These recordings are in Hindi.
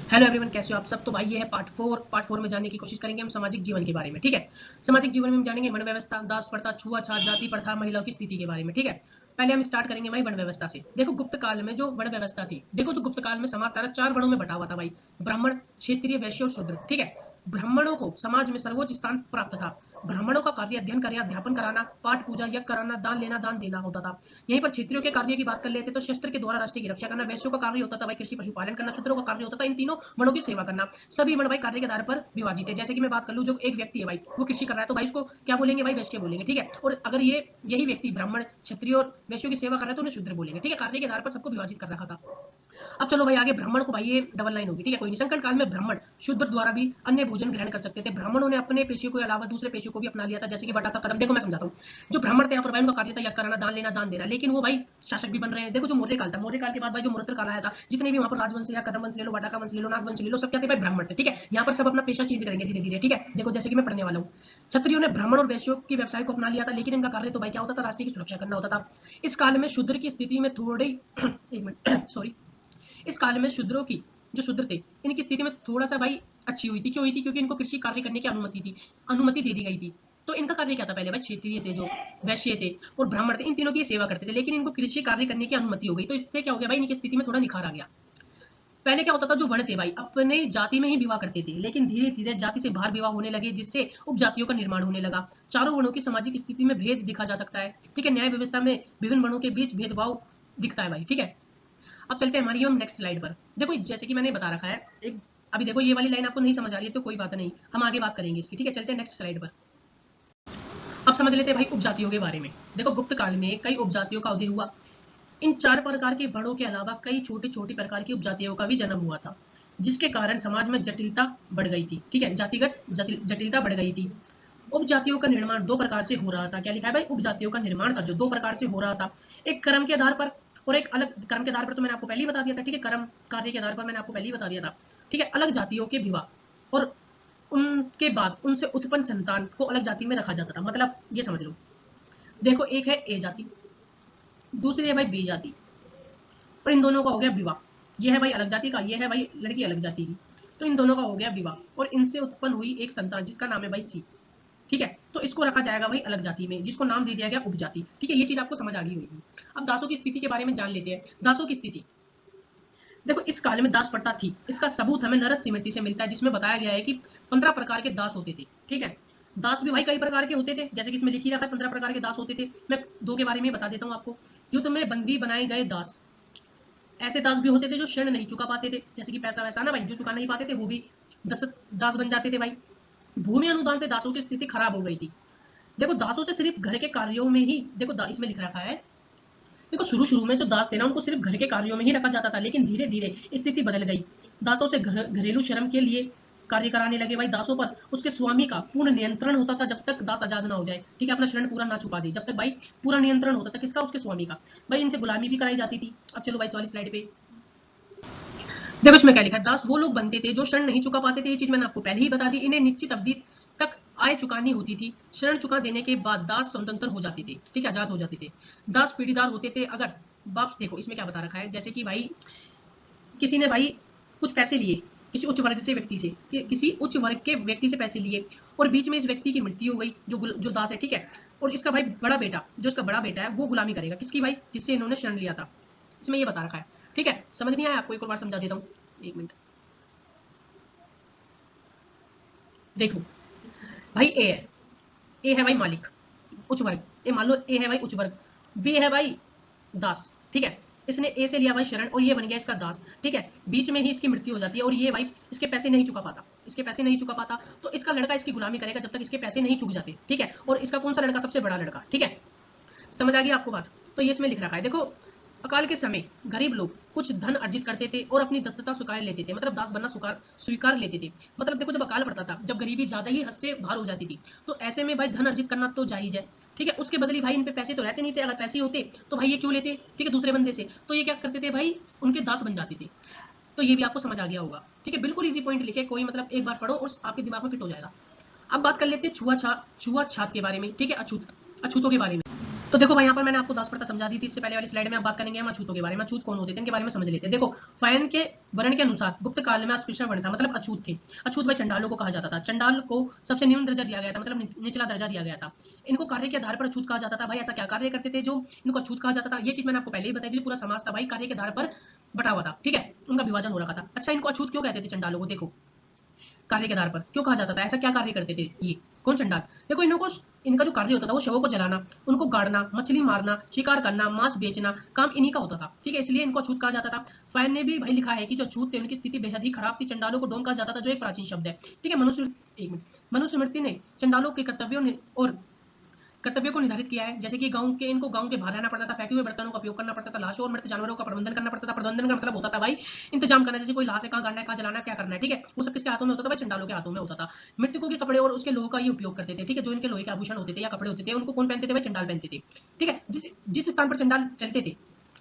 हेलो एवरीवन, कैसे हो आप सब। तो भाई ये है पार्ट 4 में जानने की कोशिश करेंगे हम सामाजिक जीवन के बारे में। ठीक है, सामाजिक जीवन में हम जानेंगे वर्ण व्यवस्था, दास प्रथा, छुआछात, जाति प्रथा, महिलाओं की स्थिति के बारे में। ठीक है, पहले हम स्टार्ट करेंगे भाई वर्ण व्यवस्था से। देखो गुप्त काल में जो वर्ण व्यवस्था थी, देखो जो गुप्त काल में समाज था 4 वर्णों में बटा हुआ था भाई। ब्राह्मण, क्षत्रिय, वैश्य और शूद्र। ठीक है, ब्राह्मणों को समाज में सर्वोच्च स्थान प्राप्त था। ब्राह्मणों का कार्य अध्ययन कार्य अध्यापन कराना, पाठ पूजा यज्ञ कराना, दान लेना दान देना होता था। यहीं पर क्षेत्रियों के कार्य की बात कर लेते तो शस्त्र के द्वारा राष्ट्र की रक्षा करना। वैश्यों का कार्य होता था भाई कृषि पशुपालन करना। शूद्रों का कार्य होता था इन तीनों वर्णों की सेवा करना। सभी वर्ण भाई कार्य के आधार पर विभाजित है। जैसे कि मैं बात कर लूं, जो एक व्यक्ति है भाई वो कृषि कर रहा है तो भाई उसको क्या बोलेंगे भाई, वैश्य बोलेंगे। ठीक है, और अगर यही व्यक्ति ब्राह्मण, क्षत्रिय और वैश्यों की सेवा कर रहा है तो उन्हें शूद्र बोलेंगे। ठीक है, कार्य के आधार पर सबको विभाजित कर रखा था। अब चलो भाई आगे, ब्राह्मण को भाई ये डबल लाइन होगी। ठीक है, कोई नहीं। संकट काल में ब्राह्मण शूद्र द्वारा भी अन्य भोजन ग्रहण कर सकते थे। ब्राह्मणों ने अपने पेशे के अलावा दूसरे पेशे को भी अपना लिया था, जैसे कि बटा का कदम। देखो मैं समझाता हूँ। जो ब्राह्मण थे यहाँ पर भाई उनका कार्य था यज्ञ कराना, दान लेना दान देना, लेकिन वो भाई शासक भी बन रहे हैं। देखो जो मौर्य काल था, मौर्य काल के बाद भाई जो मरुत्र काल आया था, जितने भी वहां पर राजवंश या कदम वंश ले लो, बटा का वंश ले लो, नाग वंश ले लो, सब क्या थे भाई, ब्राह्मण थे। ठीक है, यहाँ पर सब अपना पेशा चेंज करेंगे धीरे धीरे। ठीक है, देखो जैसे कि मैं पढ़ने वाला हूँ। क्षत्रियों ने ब्राह्मण और वैश्यों की व्यवसाय को अपना लिया था, लेकिन इनका कार्य तो भाई क्या होता था, राष्ट्र की सुरक्षा करना होता था। इस काल में शूद्र की स्थिति में थोड़ी एक मिनट सॉरी इस काल में शूद्रों की, जो शूद्र थे, इनकी स्थिति में थोड़ा सा भाई अच्छी हुई थी। क्यों हुई थी? क्योंकि इनको कृषि कार्य करने की अनुमति दे दी गई थी। तो इनका कार्य क्या था, पहले भाई क्षेत्रीय थे, जो वैश्य थे और ब्राह्मण थे, इन तीनों की सेवा करते थे, लेकिन इनको कृषि कार्य करने की अनुमति हो गई। तो इससे क्या हो गया भाई, इनकी स्थिति में थोड़ा निखार आ गया। पहले क्या होता था, जो वर्ण थे भाई अपने जाति में ही विवाह करते थे, लेकिन धीरे धीरे जाति से बाहर विवाह होने लगे, जिससे उपजातियों का निर्माण होने लगा। चारों वर्णों की सामाजिक स्थिति में भेद दिखा जा सकता है। ठीक है, न्याय व्यवस्था में विभिन्न वर्णों के बीच भेदभाव दिखता है भाई। ठीक है, अब चलते हैं हमारी हम नेक्स्ट स्लाइड पर। देखो जैसे कि मैंने बता रखा है एक, अभी देखो ये वाली लाइन आपको नहीं समझ आ रही है तो कोई बात नहीं, हम आगे बात करेंगे इसकी। ठीक है, चलते हैं नेक्स्ट स्लाइड पर। अब समझ लेते हैं भाई उपजातियों के बारे में। देखो गुप्त काल में कई उपजातियों का उदय हुआ। इन 4 प्रकार के वर्णों के अलावा कई छोटी छोटी प्रकार की उपजातियों का भी जन्म हुआ था, जिसके कारण समाज में जटिलता बढ़ गई थी। ठीक है, जातिगत जटिलता बढ़ गई थी। उपजातियों का निर्माण 2 प्रकार से हो रहा था। क्या लिखा है भाई, उपजातियों का निर्माण था जो 2 प्रकार से हो रहा था। एक कर्म के आधार पर और एक अलग कर्म के आधार पर, तो मैंने आपको पहले ही बता दिया था। ठीक है, कर्म कार्य के आधार पर मैंने आपको पहले ही बता दिया था। ठीक है, अलग जातियों के विवाह और उनके बाद उनसे उत्पन्न संतान को अलग जाति में रखा जाता था। मतलब ये समझ लो, देखो एक है ए जाति, दूसरी है भाई बी जाति, और इन दोनों का हो गया विवाह। ये है भाई अलग जाति का, ये है भाई लड़की अलग जाति की, तो इन दोनों का हो गया विवाह और इनसे उत्पन्न हुई एक संतान जिसका नाम है भाई सी। ठीक है, तो इसको रखा जाएगा भाई अलग जाति में, जिसको नाम दे दिया गया उपजाति। ठीक है, ये चीज आपको समझ आ गई होगी। अब दासों की स्थिति के बारे में जान लेते हैं। दासों की स्थिति, देखो इस काल में दास प्रथा थी। इसका सबूत हमें नरक स्मृति से मिलता है, जिसमें बताया गया है कि 15 प्रकार के दास होते थे। ठीक है, दास भी भाई कई प्रकार के होते थे, जैसे कि इसमें लिख ही रखा है 15 प्रकार के दास होते थे। मैं 2 के बारे में बता देता हूँ आपको। युद्ध में बंदी बनाए गए दास, ऐसे दास भी होते थे जो ऋण नहीं चुका पाते थे, जैसे कि पैसा वैसा ना भाई, जो चुका नहीं पाते थे वो भी दास बन जाते थे भाई। भूमि अनुदान से दासों की स्थिति खराब हो गई थी। देखो दासों से सिर्फ घर के कार्यों में ही, देखो इसमें लिख रखा है, देखो शुरू शुरू में जो दास थे ना उनको सिर्फ घर के कार्यों में ही रखा जाता था, लेकिन धीरे धीरे स्थिति बदल गई। दासों से घरेलू श्रम के लिए कार्य कराने लगे भाई। दासों पर उसके स्वामी का पूर्ण नियंत्रण होता था जब तक दास आजाद ना हो जाए। ठीक है, अपना ऋण पूरा ना चुका दे, जब तक भाई पूरा नियंत्रण होता था किसका, उसके स्वामी का। भाई इनसे गुलामी भी कराई जाती थी। अब चलो भाई वाली स्लाइड पे देखो इसमें क्या लिखा है, दास वो लोग बनते थे जो ऋण नहीं चुका पाते थे। ये चीज मैंने आपको पहले ही बता दी। इन्हें निश्चित अवधि तक आय चुकानी होती थी। ऋण चुका देने के बाद दास स्वतंत्र हो जाते थे। ठीक है, आजाद हो जाते थे। दास पीढ़ीदार होते थे। अगर बाप, देखो इसमें क्या बता रखा है, जैसे कि भाई किसी ने भाई कुछ पैसे लिए किसी उच्च वर्ग से व्यक्ति से, किसी उच्च वर्ग के व्यक्ति से पैसे लिए और बीच में इस व्यक्ति की मृत्यु हो गई, जो दास है। ठीक है, और इसका भाई बड़ा बेटा, जो इसका बड़ा बेटा है वो गुलामी करेगा किसकी भाई, जिससे इन्होंने ऋण लिया था। इसमें ये बता रखा है। ठीक है, समझ नहीं आया आपको, एक और बार समझा देता हूँ, एक मिनट। देखो भाई ए है भाई मालिक, उच्च वर्ग। ए मान लो ए है भाई उच्च वर्ग, बी है भाई दास। ठीक है, इसने ए से लिया भाई शरण और ये बन गया इसका दास। ठीक है, बीच में ही इसकी मृत्यु हो जाती है और ये भाई इसके पैसे नहीं चुका पाता, तो इसका लड़का इसकी गुलामी करेगा जब तक इसके पैसे नहीं चुक जाते। ठीक है, और इसका कौन सा लड़का, सबसे बड़ा लड़का। ठीक है, समझ आ गई आपको बात। तो ये इसमें लिख रखा है। देखो अकाल के समय गरीब लोग कुछ धन अर्जित करते थे और अपनी दस्तता स्वीकार लेते थे, मतलब दास बनना स्वीकार लेते थे। मतलब देखो जब अकाल पड़ता था, जब गरीबी ज्यादा ही हद से बाहर हो जाती थी, तो ऐसे में भाई धन अर्जित करना तो जायज है। ठीक है, उसके बदले भाई इन पे पैसे तो रहते नहीं थे। अगर पैसे होते तो भाई ये क्यों लेते, ठीक है, दूसरे बंदे से। तो ये क्या करते थे भाई, उनके दास बन जाते थे। तो ये भी आपको समझ आ गया होगा। ठीक है, बिल्कुल इजी पॉइंट लिखे, कोई मतलब एक बार पढ़ो और आपके दिमाग में फिट हो जाएगा। अब बात कर लेते हैं छुआछात के बारे में। ठीक है, अछूतों के बारे में। तो देखो भाई यहाँ पर मैंने आपको दास प्रथा समझा दी थी। इससे पहले वाली स्लाइड में आप बात करेंगे हम अछूतों के बारे में। अछूत कौन होते थे इनके बारे में समझ लेते हैं। देखो फायन के वर्ण के अनुसार गुप्त काल में अस्पृश्य वर्ण था, मतलब अछूत थे। अछूत भाई चंडालों को कहा जाता था। चंडाल को सबसे निम्न दर्जा दिया गया था, मतलब निचला दर्जा दिया गया था। इनको कार्य के आधार पर अछूत कहा जाता था। भाई ऐसा क्या कार्य करते थे जो इनको अछूत कहा जाता था? ये चीज मैंने आपको पहले ही बताई थी। पूरा समाज था भाई कार्य के आधार पर बटा हुआ था, ठीक है, उनका विभाजन हो रखा था। अच्छा इनको अछूत क्यों कहते थे चंडालों को? देखो कार्य के आधार पर क्यों कहा जाता था, ऐसा क्या कार्य करते थे ये कौन चंडाल? देखो इनको इनका जो कार्य होता था वो शवों को जलाना, उनको गाड़ना, मछली मारना, शिकार करना, मांस बेचना, काम इन्हीं का होता था, ठीक है, इसलिए इनको अछूत कहा जाता था। फायन ने भी भाई लिखा है कि जो अछूत थे उनकी स्थिति बेहद ही खराब थी। चंडालों को डोम कहा जाता था, जो एक प्राचीन शब्द है, ठीक है। मनुस्मृति ने चंडालों के कर्तव्यों और कर्तव्यों को निर्धारित किया है, जैसे कि इनको गांव के बाहर रहना पड़ता था, फेंके हुए बर्तनों का उपयोग करना पड़ता था, लाशों और मृत जानवरों का प्रबंधन करना पड़ता था। प्रबंधन का मतलब होता था भाई इंतजाम करना, जैसे कोई लाश है, कहाँ गाड़ना है, कहाँ जलाना है, क्या करना है, ठीक है, वो सब किसके हाथों में होता था भाई? चंडालों के हाथों में होता था। मृतकों के कपड़े और उसके लोगों का ये उपयोग करते थे, ठीक है, जो इनके लोहे के आभूषण होते थे या कपड़े होते थे उनको कौन पहनते थे भाई? चंडाल पहनते थे, ठीक है। जिस स्थान पर चंडाल चलते थे,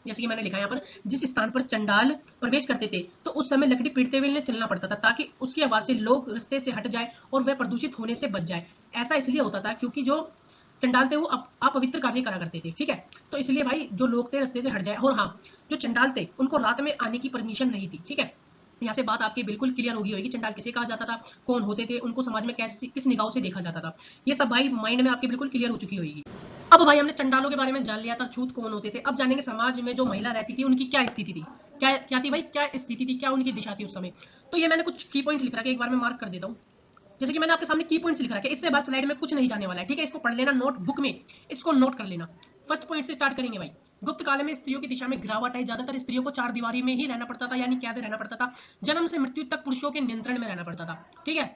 जैसे कि मैंने लिखा है यहाँ पर, जिस स्थान पर चंडाल प्रवेश करते थे तो उस समय लकड़ी पीटते हुए चलना पड़ता था, ताकि उसकी आवाज से लोग रास्ते से हट जाए और वह प्रदूषित होने से बच जाए। ऐसा इसलिए होता था क्योंकि जो चंडाल थे वो अपवित्र कार्य करा करते थे, ठीक है, तो इसलिए भाई जो लोग थे रास्ते से हट जाए। और हाँ, जो चंडाल थे उनको रात में आने की परमिशन नहीं थी, ठीक है। यहाँ से बात आपकी बिल्कुल क्लियर होगी होगी चंडाल किसे कहा जाता था, कौन होते थे, उनको समाज में कैसे किस निगाह से देखा जाता था, ये सब भाई माइंड में आपके बिल्कुल क्लियर हो चुकी होगी। अब भाई हमने चंडालों के बारे में जान लिया था, छूत कौन होते थे। अब जानेंगे समाज में जो महिला रहती थी उनकी क्या स्थिति थी, क्या क्या थी भाई, क्या स्थिति थी, क्या उनकी दिशा थी उस समय। तो ये मैंने कुछ की पॉइंट लिख रखा है, एक बार मैं मार्क कर देता हूँ। जैसे कि मैंने आपके सामने की पॉइंट्स लिख रखे हैं, इससे बाद स्लाइड में कुछ नहीं जाने वाला है, ठीक है, इसको पढ़ लेना नोटबुक में, इसको नोट कर लेना। फर्स्ट पॉइंट से स्टार्ट करेंगे भाई। गुप्त काल में स्त्रियों की दिशा में गिरावट है। ज्यादातर स्त्रियों को चार दीवारी में ही रहना पड़ता था, यानी कैद रहना पड़ता था। जन्म से मृत्यु तक पुरुषों के नियंत्रण में रहना पड़ता था, ठीक है।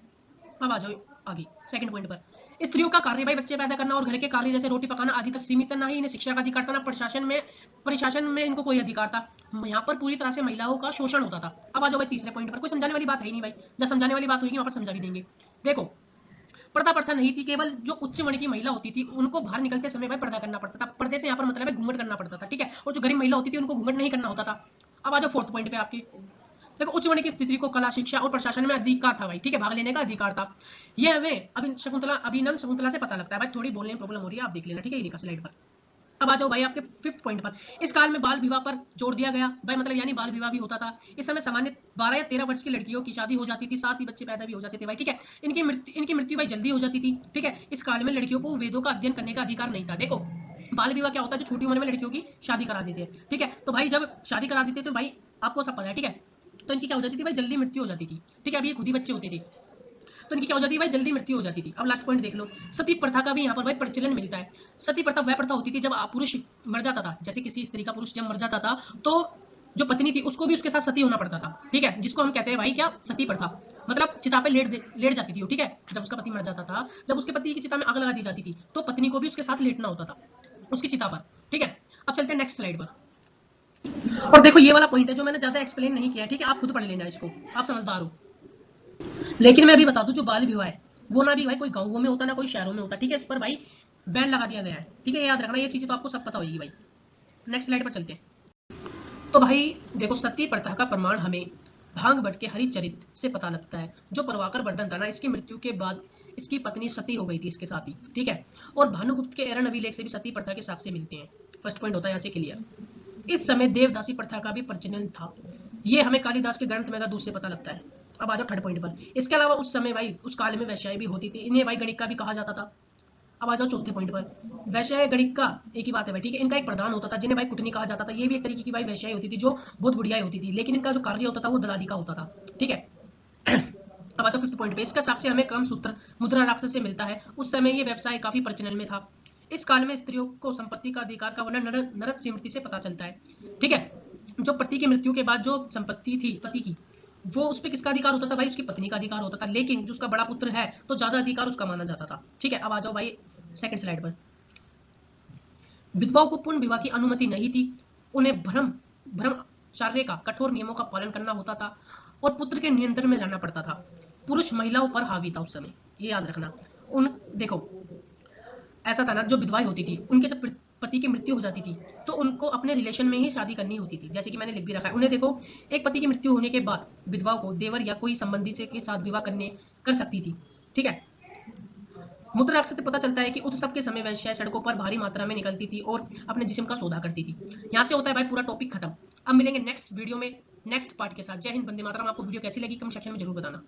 अब आ जाओ आगे सेकंड पॉइंट पर। स्त्रियों का कार्य भाई बच्चे पैदा करना और घर के कार्य जैसे रोटी पकाना आदि तक सीमित ना ही इन्हें शिक्षा का अधिकार था, ना प्रशासन में इनको कोई अधिकार था। यहाँ पर पूरी तरह से महिलाओं का शोषण होता था। अब आ जाओ भाई तीसरे पॉइंट पर। कोई समझाने वाली बात है ही नहीं भाई, जब समझाने वाली बात होगी वहां पर समझा भी देंगे। देखो पर्दा प्रथा नहीं थी, केवल जो उच्च वर्ण की महिला होती थी उनको बाहर निकलते समय भाई पर्दा करना पड़ता था। पर्दे से यहाँ पर मतलब है घूंघट करना पड़ता था, ठीक है, और जो गरीब महिला होती थी उनको घूंघट नहीं करना होता था। अब आ जाओ फोर्थ पॉइंट पे आपके। देखो उच्च वर्ण की स्थिति को कला, शिक्षा और प्रशासन में अधिकार था भाई, ठीक है, भाग लेने का अधिकार था। ये हमें अभिनव शकुंतला से पता लगता है भाई। थोड़ी बोलने में प्रॉब्लम हो रही है, आप देख लेना, ठीक है, ये लिखा स्लाइड पर। अब आ जाओ भाई आपके फिफ्थ पॉइंट पर। इस काल में बाल विवाह पर जोर दिया गया भाई, मतलब यानी बाल विवाह भी होता था। इस समय सामान्य 12 या 13 वर्ष की लड़कियों की शादी हो जाती थी, साथ ही बच्चे पैदा भी हो जाते थे भाई, ठीक है। इनकी मृत्यु भाई जल्दी हो जाती थी, ठीक है। इस काल में लड़कियों को वेदों का अध्ययन करने का अधिकार नहीं था। देखो बाल विवाह क्या होता है? जो छोटी उम्र में लड़कियों की शादी करा देते हैं, ठीक है, तो भाई जब शादी करा देते तो भाई आपको सब पता है, ठीक है, तो इनकी क्या हो जाती थी भाई? जल्दी मृत्यु हो जाती थी, ठीक है। अभी ये खुद ही बच्चे होते थे तो इनकी क्या हो जाती है भाई? जल्दी मृत्यु हो जाती थी। अब लास्ट पॉइंट देख लो। सती प्रथा का भी यहाँ पर भाई प्रचलन मिलता है। सती प्रथा वह प्रथा होती थी जब पुरुष मर जाता था, जैसे किसी स्त्री का पुरुष जब मर जाता था तो जो पत्नी थी उसको भी उसके साथ सती होना पड़ता था, ठीक है, जिसको हम कहते हैं भाई क्या? सती प्रथा। मतलब चिता पे लेट जाती थी वो, ठीक है, जब उसका पति मर जाता था, जब उसके पति की चिता में आग लगा दी जाती थी तो पत्नी को भी उसके साथ लेटना होता था उसकी चिता पर, ठीक है। अब चलते हैं नेक्स्ट स्लाइड पर। और देखो ये वाला पॉइंट है जो मैंने ज्यादा एक्सप्लेन नहीं किया, ठीक है, आप खुद पढ़ लेना इसको, आप समझदार हो। लेकिन मैं अभी बता दूं जो बाल विवाह है वो ना भी भाई कोई गांवों में होता ना कोई शहरों में होता, ठीक है, इस पर भाई बैन लगा दिया गया है, ठीक है, याद रखना, ये चीजें तो आपको सब पता होगी भाई। नेक्स्ट स्लाइड पर चलते हैं। तो भाई देखो सती प्रथा का प्रमाण हमें भांग के हरिचरित से पता लगता है। जो प्रभाकर वर्धन था ना, इसकी मृत्यु के बाद इसकी पत्नी सती हो गई थी इसके साथ ही, ठीक है। और भानुगुप्त के एरन अभिलेख से भी सती प्रथा के साक्ष्य मिलते हैं। फर्स्ट पॉइंट होता है यहाँ से क्लियर। इस समय देवदासी प्रथा का भी प्रचलन था। ये हमें कालिदास के ग्रंथ मेघदूत से पता लगता है। अब आ जाओ थर्ड पॉइंट पर। इसके अलावा उस समय भाई उस काल में वैश्याएं भी होती थी, इन्हें भाई गणिका भी कहा जाता था। अब आ जाओ चौथे पॉइंट पर। वैश्याएं गणिका एक ही बात है भाई, ठीक है, इनका एक प्रधान होता था जिन्हें भाई कुटनी कहा जाता था। ये भी एक तरीके की भाई वैश्याएं होती थी जो बहुत बुढ़िया होती थी, लेकिन इनका जो कार्य होता था वो दलाली का होता था, ठीक है। अब आ जाओ फिफ्थ पॉइंट पे। इसका साक्ष्य हमें कम सूत्र मुद्रा राक्षस से मिलता है। उस समय ये व्यवसाय काफी प्रचलन में था। इस काल में स्त्रियों को संपत्ति का अधिकार का वर्णन नरक स्मृति से पता चलता है, ठीक है। जो पति की मृत्यु के बाद जो संपत्ति थी पति की, वो उस पर किसका अधिकार होता था भाई? उसकी पत्नी का अधिकार होता था, लेकिन जो उसका बड़ा पुत्र है तो ज्यादा अधिकार उसका माना जाता था, ठीक है। अब आ जाओ भाई सेकंड स्लाइड पर। विधवाओं को पूर्ण विवाह की अनुमति नहीं थी। उन्हें ब्रह्मचार्य का कठोर नियमों का पालन करना होता था और पुत्र के नियंत्रण में रहना पड़ता था। पुरुष महिलाओं पर हावी था उस समय, ये याद रखना। उन देखो ऐसा था ना, जो विधवाएं होती थी उनके जब पति की मृत्यु हो जाती थी तो उनको अपने रिलेशन में ही शादी करनी होती थी, जैसे कि मैंने लिख भी रखा है। उन्हें देखो एक पति की मृत्यु होने के बाद विधवाओं को देवर या कोई संबंधी से के साथ विवाह कर सकती थी, ठीक है। मूत्राशय से पता चलता है कि उत्सव के समय वैश्याएं सड़कों पर भारी मात्रा में निकलती थी और अपने जिस्म का सौदा करती थी। यहाँ से होता है भाई पूरा टॉपिक खत्म। अब मिलेंगे नेक्स्ट वीडियो में नेक्स्ट पार्ट के साथ। जय हिंद, वंदे मातरम। आपको वीडियो कैसी लगी कमेंट सेक्शन में जरूर बताना।